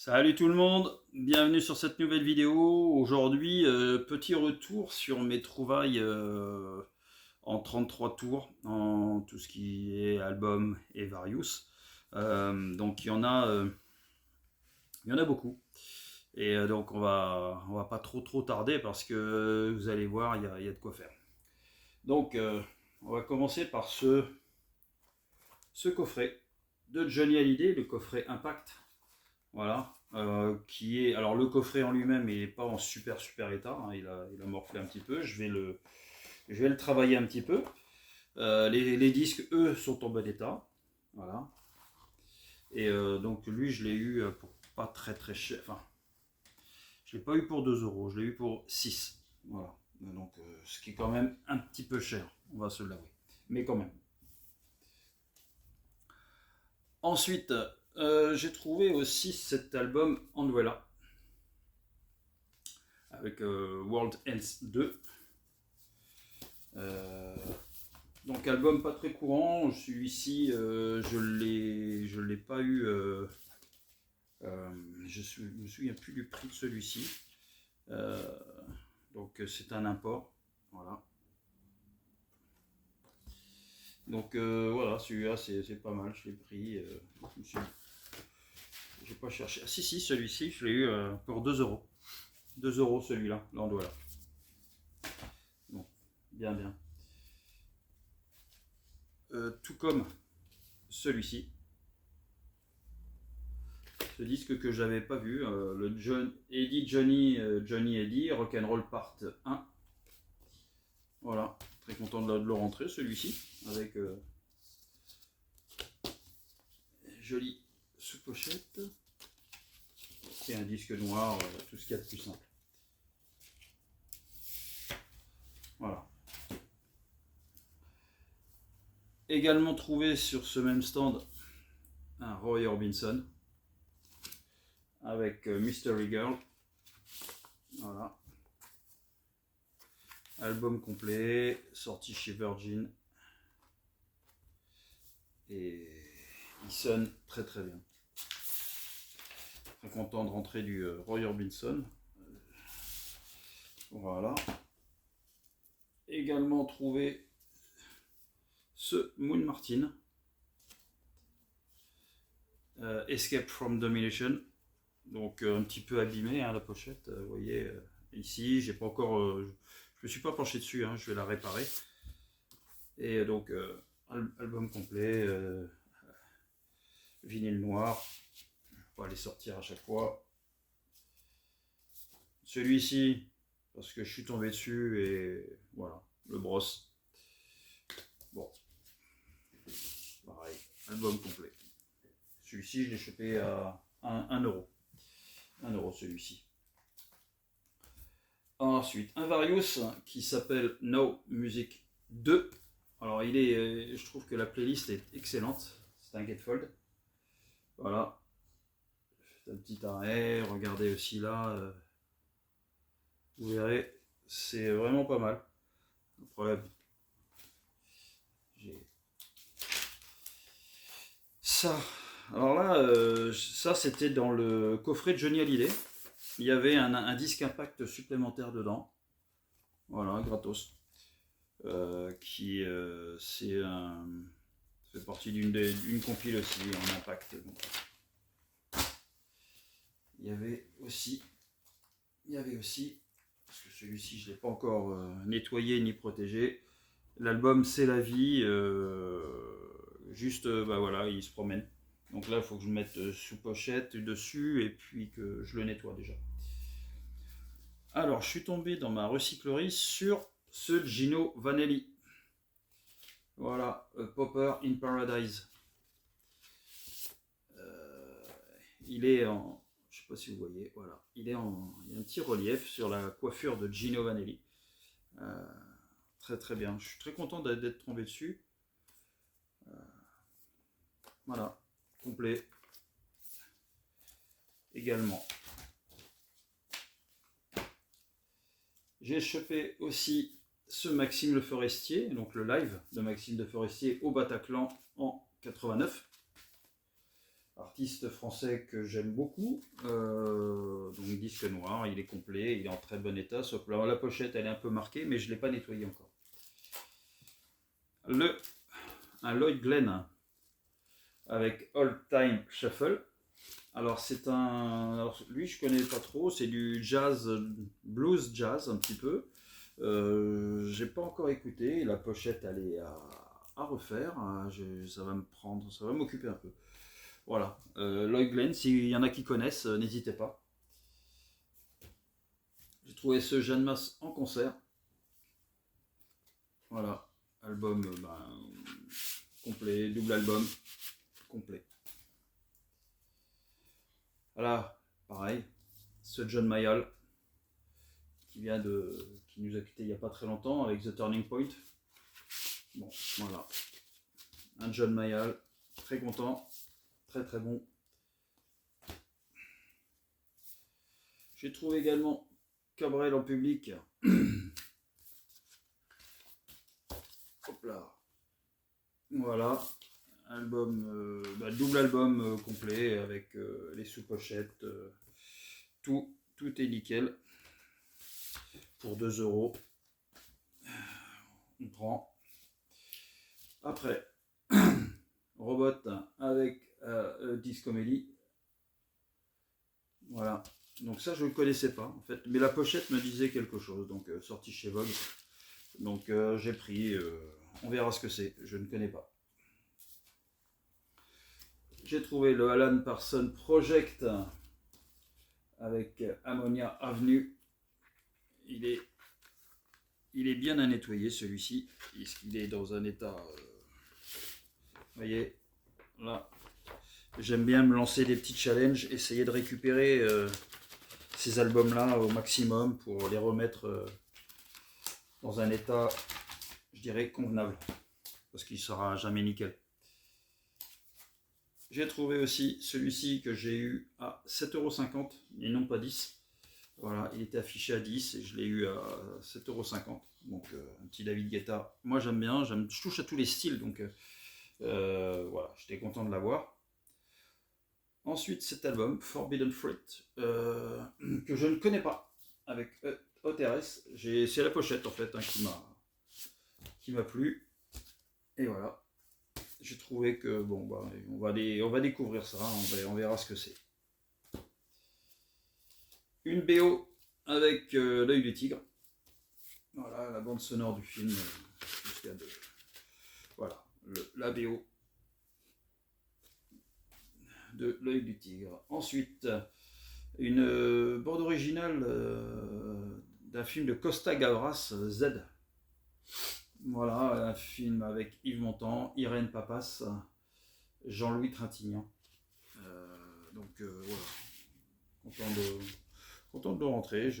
Salut tout le monde, bienvenue sur cette nouvelle vidéo. Aujourd'hui, petit retour sur mes trouvailles en 33 tours, en tout ce qui est album et Various. Donc il y en a beaucoup. Et donc on va pas trop tarder parce que vous allez voir, il y a de quoi faire. Donc on va commencer par ce coffret de Johnny Hallyday, le coffret Impact. Voilà. Qui est, alors le coffret en lui-même il n'est pas en super état, hein, il a morflé un petit peu, je vais le travailler un petit peu. Les disques eux sont en bon état, voilà. Et donc lui je l'ai eu pour pas très cher, enfin je l'ai pas eu pour 2 euros, je l'ai eu pour 6, voilà. Donc ce qui est quand même un petit peu cher, on va se l'avouer, mais quand même. Ensuite j'ai trouvé aussi cet album Andwella avec World Ends 2. Euh, donc album pas très courant, celui-ci je l'ai pas eu, je me souviens plus du prix de celui-ci. Euh, donc c'est un import, voilà. Donc voilà, celui-là c'est pas mal, je l'ai pris, j'ai pas cherché. Ah si, celui-ci je l'ai eu pour 2 euros. 2 euros celui-là, l'Andouala. Bon, bien. Tout comme celui-ci. Ce disque que j'avais pas vu, le Johnny Eddie, Rock'n'Roll Part 1. Voilà, très content de le rentrer celui-ci, avec jolie sous-pochette et un disque noir, tout ce qu'il y a de plus simple. Voilà. Également trouvé sur ce même stand un Roy Orbison avec Mystery Girl. Voilà. Album complet, sorti chez Virgin. Et il sonne très bien. Très content de rentrer du Roy Orbison. Voilà. Également trouvé ce Moon Martin. Escape from Domination. Donc un petit peu abîmé hein, la pochette. Vous voyez ici, j'ai pas encore, je me suis pas penché dessus. Hein, je vais la réparer. Et donc album complet, vinyle noir. On va les sortir à chaque fois. Celui-ci, parce que je suis tombé dessus et voilà, le brosse. Bon, pareil, album complet. Celui-ci, je l'ai chopé à 1 euro. 1 euro celui-ci. Ensuite, un Various qui s'appelle No Music 2. Alors, je trouve que la playlist est excellente. C'est un Gatefold. Voilà. Un petit arrêt. Regardez aussi là. Vous verrez, c'est vraiment pas mal. Le problème, j'ai ça. Alors là, ça c'était dans le coffret de Johnny Hallyday. Il y avait un disque impact supplémentaire dedans. Voilà, gratos. Qui c'est un. Ça fait partie d'une compile aussi en impact. Donc. Il y avait aussi, parce que celui-ci je ne l'ai pas encore nettoyé ni protégé. L'album C'est la vie, juste bah voilà, il se promène. Donc là il faut que je mette sous pochette dessus et puis que je le nettoie déjà. Alors je suis tombé dans ma recyclerie sur ce Gino Vanelli. Voilà, Popper in Paradise. Il est en, je sais pas si vous voyez, voilà, il y a un petit relief sur la coiffure de Gino Vanelli. Très bien, je suis très content d'être tombé dessus. Voilà, complet. Également. J'ai chopé aussi ce Maxime Le Forestier, donc le live de Maxime Le Forestier au Bataclan en 89. artiste français que j'aime beaucoup. Donc disque noir, il est complet, il est en très bon état, sauf que la pochette elle est un peu marquée, mais je ne l'ai pas nettoyé encore. Un Lloyd Glenn avec Old Time Shuffle. Alors lui je connais pas trop, c'est du jazz, blues jazz un petit peu. J'ai pas encore écouté, la pochette elle est à refaire, ça va ça va m'occuper un peu. Voilà, Lloyd Glenn, s'il y en a qui connaissent, n'hésitez pas. J'ai trouvé ce Jeanne Masse en concert. Voilà, album complet, double album complet. Voilà, pareil, ce John Mayall qui nous a quitté il n'y a pas très longtemps avec The Turning Point. Bon, voilà, un John Mayall, très content, très très bon. J'ai trouvé également Cabrel en public. Hop là. Voilà, double album complet avec les sous-pochettes, tout est nickel. Pour 2 €, on prend. Après, Robot avec Discomélie. Voilà, donc ça je ne connaissais pas en fait, mais la pochette me disait quelque chose, donc sorti chez Vogue. Donc j'ai pris, on verra ce que c'est, je ne connais pas. J'ai trouvé le Alan Parsons Project avec Ammonia Avenue. Il est bien à nettoyer celui-ci. Il est dans un état... vous voyez, là, j'aime bien me lancer des petits challenges, essayer de récupérer ces albums-là au maximum pour les remettre dans un état, je dirais, convenable. Parce qu'il ne sera jamais nickel. J'ai trouvé aussi celui-ci que j'ai eu à 7,50 € et non pas 10. Voilà, il était affiché à 10 et je l'ai eu à 7,50 €. Donc un petit David Guetta. Moi j'aime bien, je touche à tous les styles, donc voilà, j'étais content de l'avoir. Ensuite cet album, Forbidden Fruit, que je ne connais pas, avec OTRS. C'est la pochette en fait qui m'a plu. Et voilà. J'ai trouvé que bon bah on va découvrir ça, on verra ce que c'est. Une BO avec l'œil du tigre. Voilà la bande sonore du film. Voilà la BO de l'œil du tigre. Ensuite une bande originale d'un film de Costa Gavras, Z. Voilà, un film avec Yves Montand, Irène Papas, Jean-Louis Trintignant. Donc voilà, content de rentrer.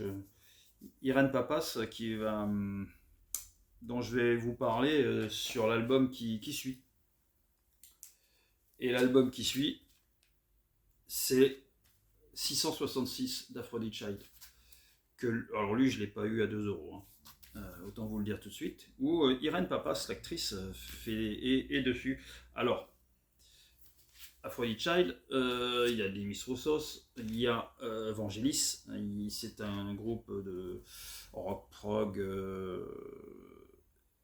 Irène Papas dont je vais vous parler sur l'album qui suit. Et l'album qui suit, c'est 666 d'Aphrodite Child. Alors lui, je ne l'ai pas eu à 2 €. Hein. Autant vous le dire tout de suite, où Irène Papas, l'actrice, est dessus. Alors, Aphrodite Child, il y a Demis Roussos, il y a Vangelis, c'est un groupe de rock prog.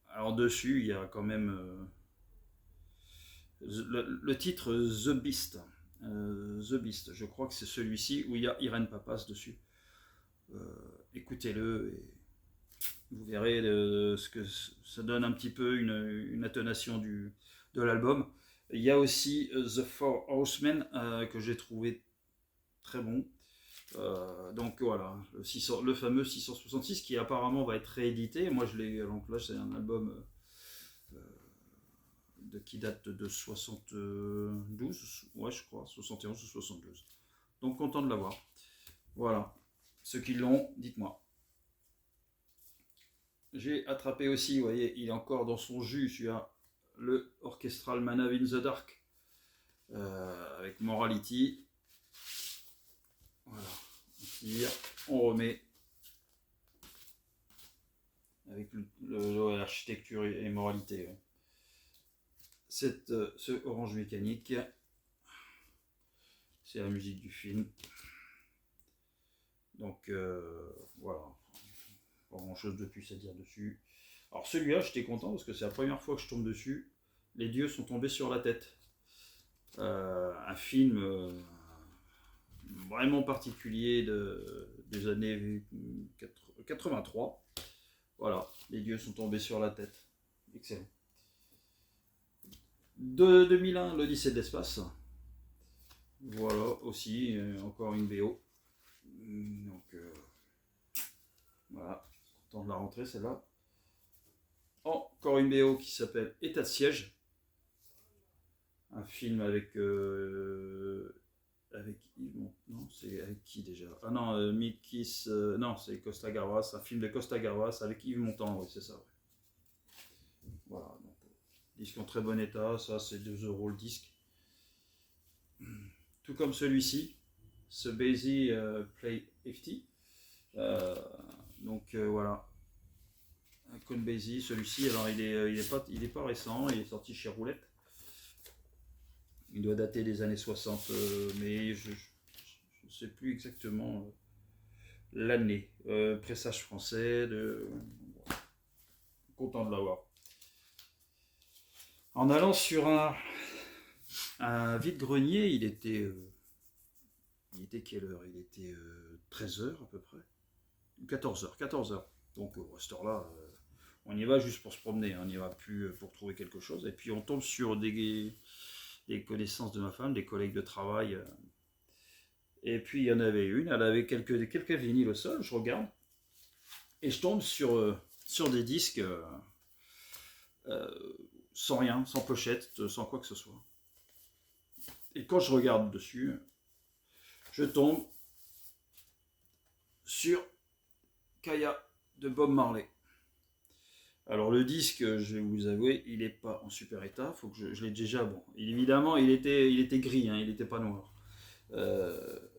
Alors dessus, il y a quand même le titre The Beast. The Beast, je crois que c'est celui-ci où il y a Irène Papas dessus. Écoutez-le et vous verrez ce que ça donne un petit peu une intonation de l'album. Il y a aussi The Four Horsemen que j'ai trouvé très bon. Donc voilà, le fameux 666 qui apparemment va être réédité. Moi je l'ai, donc là c'est un album qui date de 72, ouais je crois, 71 ou 72. Donc content de l'avoir. Voilà, ceux qui l'ont, dites-moi. J'ai attrapé aussi, vous voyez, il est encore dans son jus, celui-là, le Orchestral Man in the Dark, avec Morality. Voilà, on tire, on remet, avec l'architecture et moralité. Ce orange mécanique. C'est la musique du film. Donc voilà, pas grand chose de plus à dire dessus. Alors celui-là, j'étais content parce que c'est la première fois que je tombe dessus. Les dieux sont tombés sur la tête. Un film vraiment particulier des années 83. Voilà, les dieux sont tombés sur la tête. Excellent. De 2001, l'Odyssée de l'espace. Voilà, aussi, encore une BO. Donc, voilà, content de la rentrée celle-là. Encore une BO qui s'appelle État de siège. Un film avec non, c'est avec qui déjà? Ah non, Mikis, non, c'est Costa Gavras, un film de Costa Gavras avec Yves Montand, oui, c'est ça. Ouais. Voilà, donc, disque en très bon état, ça c'est 2 € le disque. Tout comme celui-ci, ce Basie Play FT. Donc voilà, un Con Basie, celui-ci, alors il est pas récent, il est sorti chez Roulette. Il doit dater des années 60, mais je ne sais plus exactement l'année. Pressage français, content de l'avoir. En allant sur un vide-grenier, il était quelle heure? Il était 13h à peu près. 14h. Donc à cette heure-là, on y va juste pour se promener, hein. On n'y va plus pour trouver quelque chose. Et puis on tombe sur des connaissances de ma femme, des collègues de travail. Et puis il y en avait une, elle avait quelques vinyles au sol, je regarde. Et je tombe sur des disques sans rien, sans pochette, sans quoi que ce soit. Et quand je regarde dessus, je tombe sur Kaya de Bob Marley. Alors le disque, je vais vous avouer, il n'est pas en super état, faut que je l'ai déjà, bon. Évidemment, il était gris, hein, il n'était pas noir.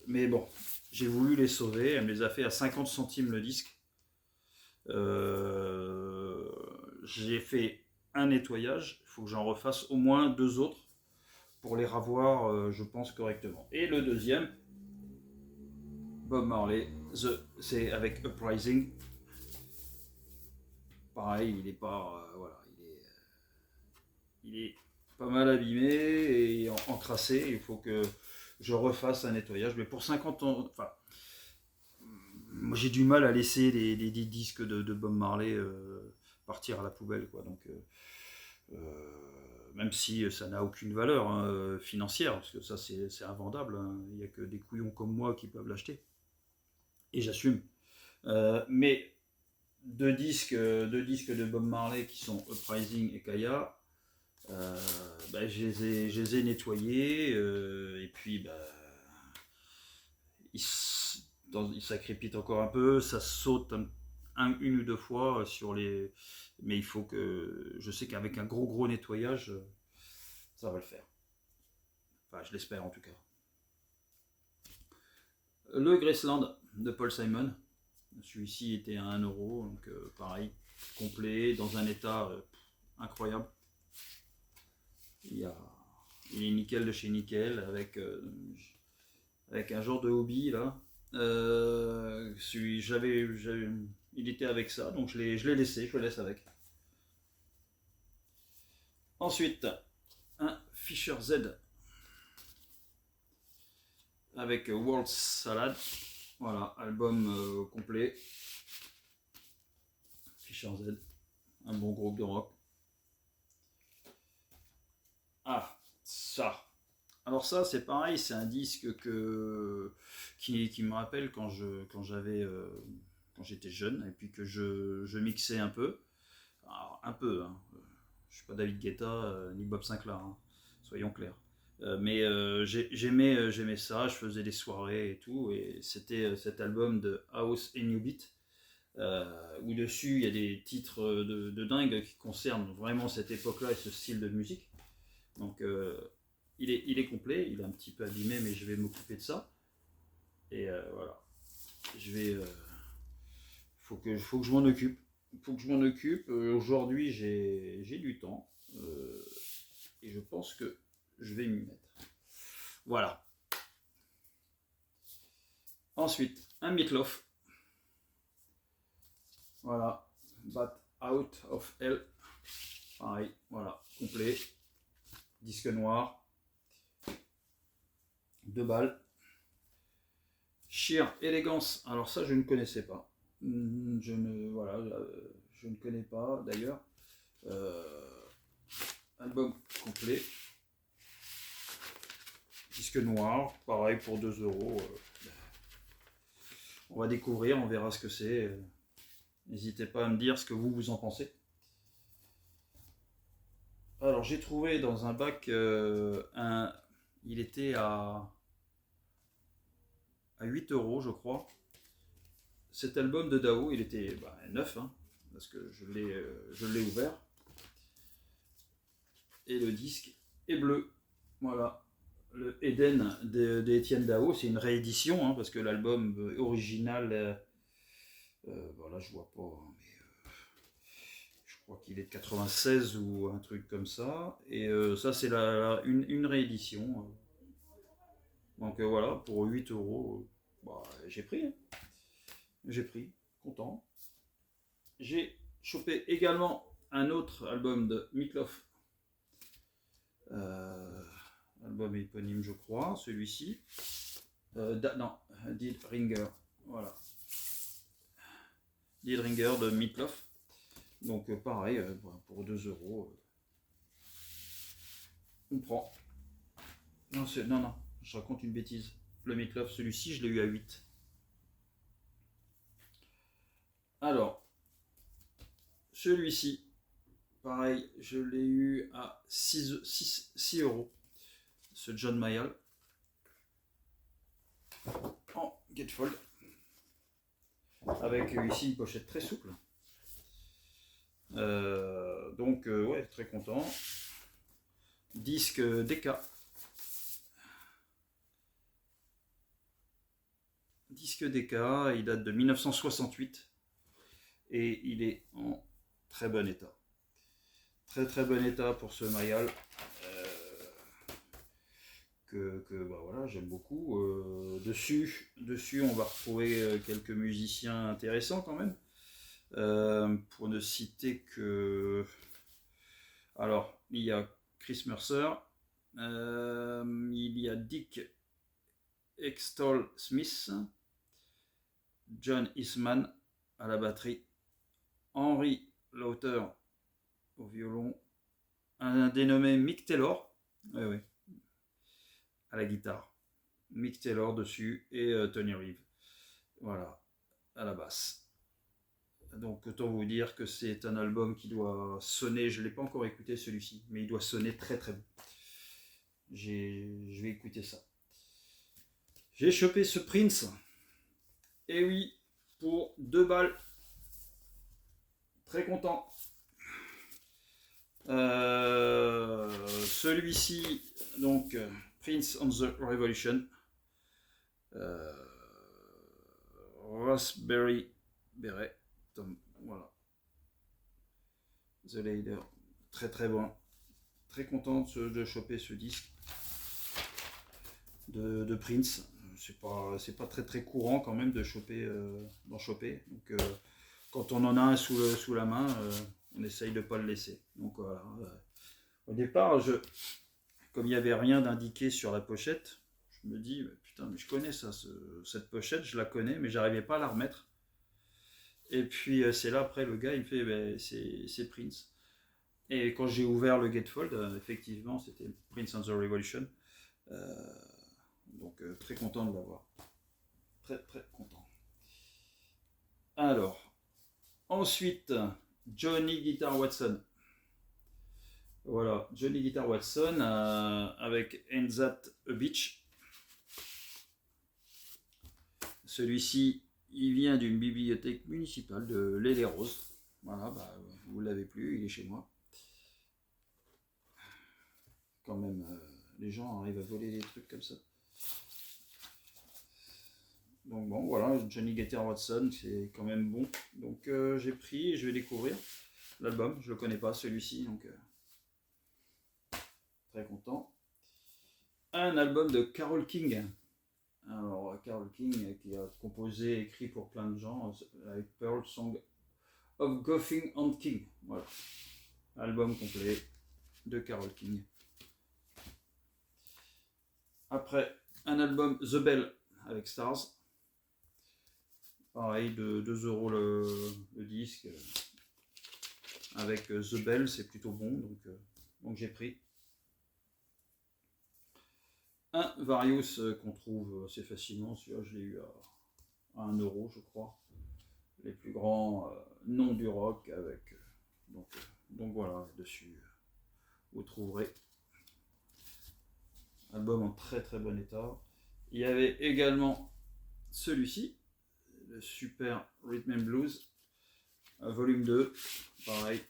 Mais bon, j'ai voulu les sauver, elle me les a fait à 50 centimes le disque. J'ai fait un nettoyage, il faut que j'en refasse au moins 2 autres pour les ravoir, je pense, correctement. Et le deuxième, Bob Marley, c'est avec Uprising. Pareil, il est pas, voilà, il est pas mal abîmé et encrassé. Il faut que je refasse un nettoyage. Mais pour 50 ans, enfin, moi j'ai du mal à laisser des disques de Bob Marley partir à la poubelle, quoi. Donc, même si ça n'a aucune valeur, hein, financière, parce que ça c'est invendable, hein. Il n'y a que des couillons comme moi qui peuvent l'acheter. Et j'assume. Mais deux disques de Bob Marley qui sont Uprising et Kaya, je les ai nettoyés, et puis ils s'accrépitent encore un peu, ça saute une ou deux fois sur les... Mais il faut que... Je sais qu'avec un gros nettoyage, ça va le faire. Enfin, je l'espère en tout cas. Le Graceland de Paul Simon. Celui-ci était à 1 €, donc pareil, complet, dans un état incroyable. Il est nickel de chez nickel, avec un genre de hobby là. Il était avec ça, donc je l'ai laissé, je le laisse avec. Ensuite, un Fisher Z avec World Salad. Voilà, album complet. Fisher Z, un bon groupe de rock. Ah, ça. Alors ça, c'est pareil, c'est un disque qui me rappelle quand j'étais jeune et puis que je mixais un peu. Alors, un peu, hein. Je suis pas David Guetta ni Bob Sinclair, hein, soyons clairs. Mais j'aimais ça, je faisais des soirées et tout, et c'était cet album de House et New Beat, où dessus il y a des titres de dingue qui concernent vraiment cette époque-là et ce style de musique. Donc il est complet, il est un petit peu abîmé, mais je vais m'occuper de ça. Et voilà, faut que je m'en occupe. Aujourd'hui, j'ai du temps, et je pense que je vais m'y mettre. Voilà. Ensuite, un Meatloaf. Voilà, Bat Out of Hell. Pareil, voilà, complet. Disque noir. 2 balles. Sheer Elegance. Alors ça, je ne connaissais pas. Je ne connais pas d'ailleurs. Album complet. Disque noir, pareil pour 2 euros. On va découvrir, on verra ce que c'est. N'hésitez pas à me dire ce que vous en pensez. Alors j'ai trouvé dans un bac il était à 8 euros je crois. Cet album de Dao, il était neuf, hein, parce que je l'ai ouvert. Et le disque est bleu. Voilà. Le Eden d'Étienne Dao, c'est une réédition, hein, parce que l'album original, voilà, je vois pas, hein, mais je crois qu'il est de 96 ou un truc comme ça. Et ça, c'est une réédition. Donc voilà, pour 8 euros, j'ai pris. Hein. J'ai pris, content. J'ai chopé également un autre album de Meatloaf. Album éponyme, je crois, celui-ci. Non, Dead Ringer. Voilà. Dead Ringer de Meatloaf. Donc pareil, pour 2 euros, on prend. Non, je raconte une bêtise. Le Meatloaf, celui-ci, je l'ai eu à 8. Alors, celui-ci, pareil, je l'ai eu à 6 euros. Ce John Mayall en gatefold. Avec ici une pochette très souple. Donc, ouais, très content. Disque DK. Disque DK, il date de 1968 et il est en très bon état. Très bon état pour ce Mayall que voilà, j'aime beaucoup. Dessus, on va retrouver quelques musiciens intéressants quand même. Pour ne citer que... Alors, il y a Chris Mercer, il y a Dick Extol Smith, John Eastman à la batterie, Henry Lauter au violon, un dénommé Mick Taylor, oui, à la guitare, Mick Taylor dessus et Tony Reeve, voilà, à la basse. Donc autant vous dire que c'est un album qui doit sonner, je ne l'ai pas encore écouté celui-ci, mais il doit sonner très bon. Je vais écouter ça. J'ai chopé ce Prince, et oui, pour 2 balles. Très content. Celui-ci, donc Prince on the Revolution. Raspberry Beret. Voilà. The Lader. Très bon. Très content de choper ce disque de Prince. C'est pas très courant quand même d'en choper. Donc quand on en a un sous la main, on essaye de ne pas le laisser. Donc voilà. Au départ, comme il n'y avait rien d'indiqué sur la pochette, je me dis, putain, mais je connais ça, cette pochette, je la connais, mais j'arrivais pas à la remettre. Et puis c'est là après le gars il me fait c'est Prince. Et quand j'ai ouvert le gatefold, effectivement c'était Prince and the Revolution. Donc très content de l'avoir. Très content. Alors, ensuite, Johnny Guitar Watson. Voilà, Johnny Guitar Watson avec Ain't That a Bitch. Celui-ci, il vient d'une bibliothèque municipale de l'Île-et-Rose. Voilà, vous l'avez plus, il est chez moi. Quand même, les gens arrivent à voler des trucs comme ça. Donc bon, voilà, Johnny Guitar Watson, c'est quand même bon. Donc j'ai pris et je vais découvrir l'album. Je le connais pas celui-ci, donc très content. Un album de Carole King. Alors Carole King, qui a composé, écrit pour plein de gens, avec Pearl Song of Goffin and King. Voilà. Album complet de Carole King. Après, un album The Bell avec Stars. Pareil, de 2 euros le disque. Avec The Bell, c'est plutôt bon, donc j'ai pris. Un Various qu'on trouve assez facilement, celui-là je l'ai eu à 1 euro je crois. Les plus grands noms du rock avec. Donc voilà, dessus vous trouverez. Album en très très bon état. Il y avait également celui-ci, le Super Rhythm and Blues, volume 2, pareil,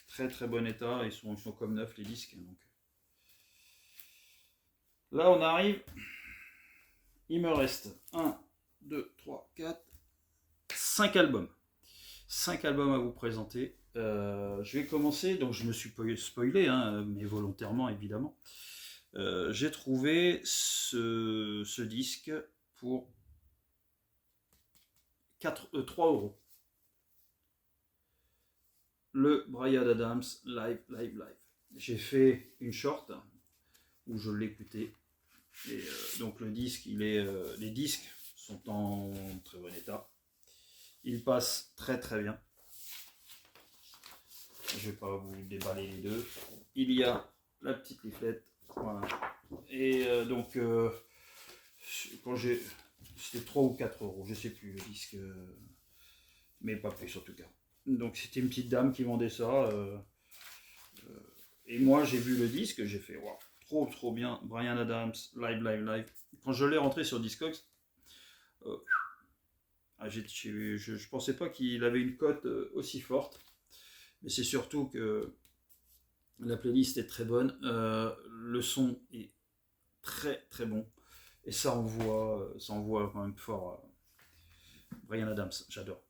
très très bon état, ils sont comme neufs les disques. Donc. Là on arrive, il me reste 1, 2, 3, 4, 5 albums. 5 albums à vous présenter. Je vais commencer, donc je me suis spoilé, hein, mais volontairement évidemment. J'ai trouvé ce disque pour 3 euros. Le Bryan Adams Live. J'ai fait une short où je l'ai écouté. Et donc le disque, les disques sont en très bon état. Ils passent très très bien. Je vais pas vous déballer les deux. Il y a la petite leaflet. Voilà. Et donc quand c'était 3 ou 4 euros, je sais plus le disque, mais pas plus en tout cas. Donc c'était une petite dame qui vendait ça. Et moi j'ai vu le disque, j'ai fait wow, trop bien, Bryan Adams, live. Quand je l'ai rentré sur Discogs, je pensais pas qu'il avait une cote aussi forte. Mais c'est surtout que la playlist est très bonne, le son est très très bon. Et ça envoie quand même fort. Bryan Adams, j'adore.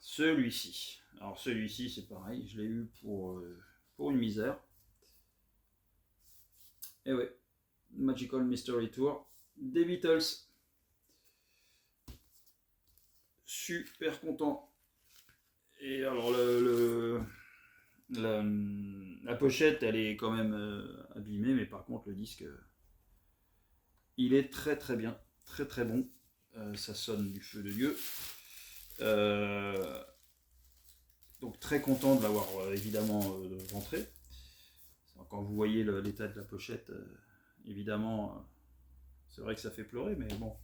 Celui-ci. Alors celui-ci c'est pareil, je l'ai eu pour une misère. Et ouais, Magical Mystery Tour des Beatles. Super content. Et alors la pochette elle est quand même abîmée, mais par contre le disque il est très très bien, très très bon. Ça sonne du feu de Dieu. Donc très content de l'avoir évidemment rentré. Quand vous voyez l'état de la pochette, évidemment, c'est vrai que ça fait pleurer, mais bon.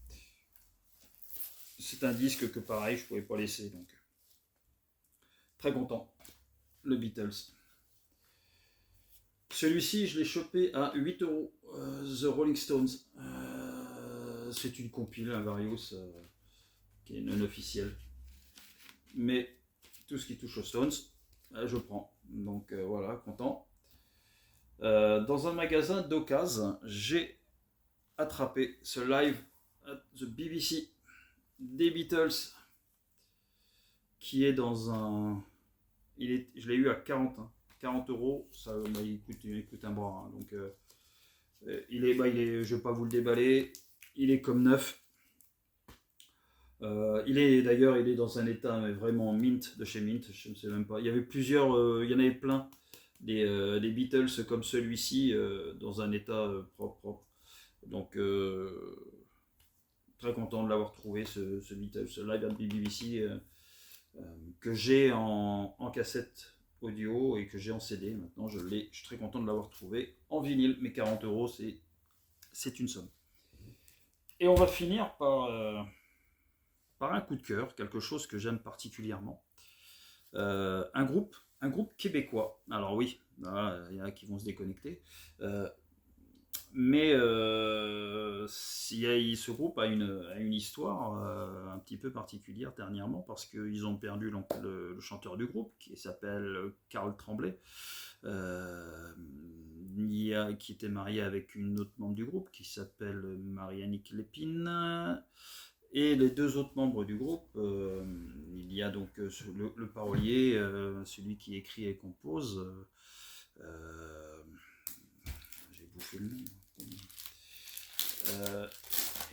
C'est un disque que pareil, je ne pouvais pas laisser. Donc très content. Le Beatles. Celui-ci, je l'ai chopé à 8 euros. The Rolling Stones. C'est une compile, un Various, qui est non officiel. Mais tout ce qui touche aux Stones, je prends. Donc voilà, content. Dans un magasin d'occasion, j'ai attrapé ce live at the BBC des Beatles, qui est dans un... je l'ai eu à 40 euros, ça il coûte un bras. Hein. Donc je ne vais pas vous le déballer, il est comme neuf. Il est dans un état mais vraiment mint de chez Mint, je ne sais même pas. Il y avait plusieurs, il y en avait plein des Beatles comme celui-ci dans un état propre. Donc très content de l'avoir trouvé ce Beatles, ce Live at BBC que j'ai en cassette audio et que j'ai en CD. Maintenant je suis très content de l'avoir trouvé en vinyle, mais 40 euros c'est une somme. Et on va finir par un coup de cœur, quelque chose que j'aime particulièrement. Un groupe québécois. Alors oui, il y en a qui vont se déconnecter. Mais ce groupe a une histoire un petit peu particulière dernièrement, parce qu'ils ont perdu le chanteur du groupe qui s'appelle Carl Tremblay, qui était marié avec une autre membre du groupe qui s'appelle Marie-Annick Lépine. Et les deux autres membres du groupe, il y a donc le parolier, celui qui écrit et compose. J'ai bouffé le nom.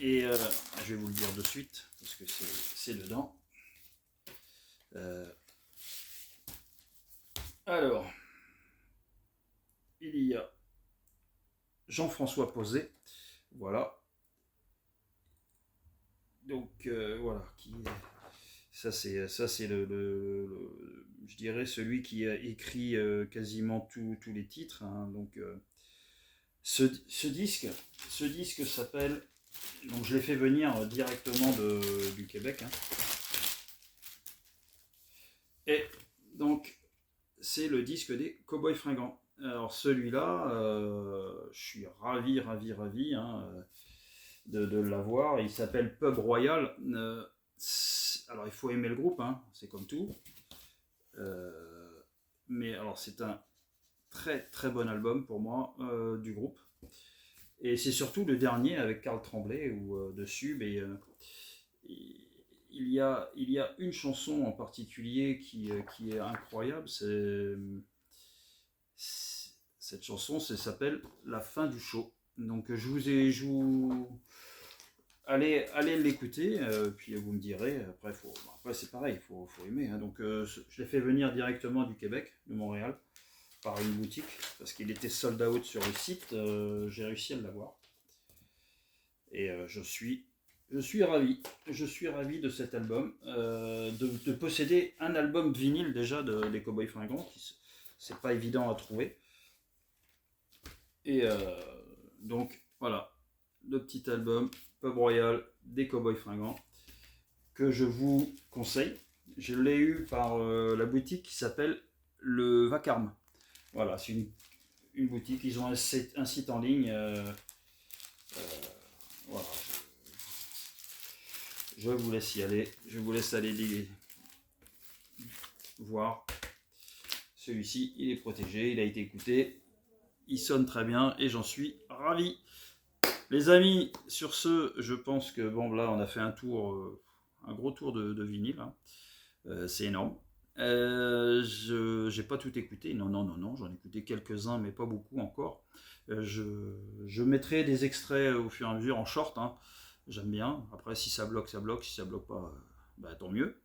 Et je vais vous le dire de suite, parce que c'est dedans. Alors, il y a Jean-François Posé, voilà. Donc voilà, ça c'est je dirais celui qui a écrit quasiment tous les titres. Hein. Donc ce disque s'appelle, donc je l'ai fait venir directement du Québec. Hein. Et donc c'est le disque des Cowboys Fringants. Alors celui-là, je suis ravi hein, de l'avoir. Il s'appelle Pub Royal. Alors il faut aimer le groupe, hein, c'est comme tout. Mais alors c'est un très bon album pour moi du groupe. Et c'est surtout le dernier avec Carl Tremblay où dessus, mais, il y a une chanson en particulier qui est incroyable. Cette chanson s'appelle La fin du show. Donc je vous allez l'écouter, puis vous me direz. Après c'est pareil, faut aimer. Hein. Donc je l'ai fait venir directement du Québec, de Montréal, par une boutique, parce qu'il était sold out sur le site. J'ai réussi à l'avoir. Et je suis ravi. Je suis ravi de cet album, de posséder un album vinyle déjà des Cowboys Fringants. C'est pas évident à trouver. Et donc voilà, le petit album Pub Royal des Cowboys Fringants que je vous conseille. Je l'ai eu par la boutique qui s'appelle le Vacarme. Voilà, c'est une boutique. Ils ont un site en ligne. Voilà. Je vous laisse y aller. Je vous laisse aller voir. Celui-ci, il est protégé, il a été écouté. Il sonne très bien et j'en suis ravi. Les amis, sur ce, je pense que bon, là, on a fait un gros tour de vinyle. Hein. C'est énorme. J'ai pas tout écouté. Non. J'en ai écouté quelques-uns, mais pas beaucoup encore. Je mettrai des extraits au fur et à mesure en short. Hein. J'aime bien. Après, si ça bloque, ça bloque. Si ça bloque pas, tant mieux.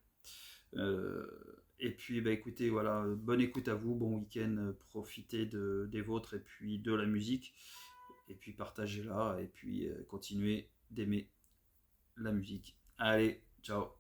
Et puis, écoutez, voilà, bonne écoute à vous, bon week-end, profitez des vôtres et puis de la musique. Et puis partagez-la et puis continuez d'aimer la musique. Allez, ciao.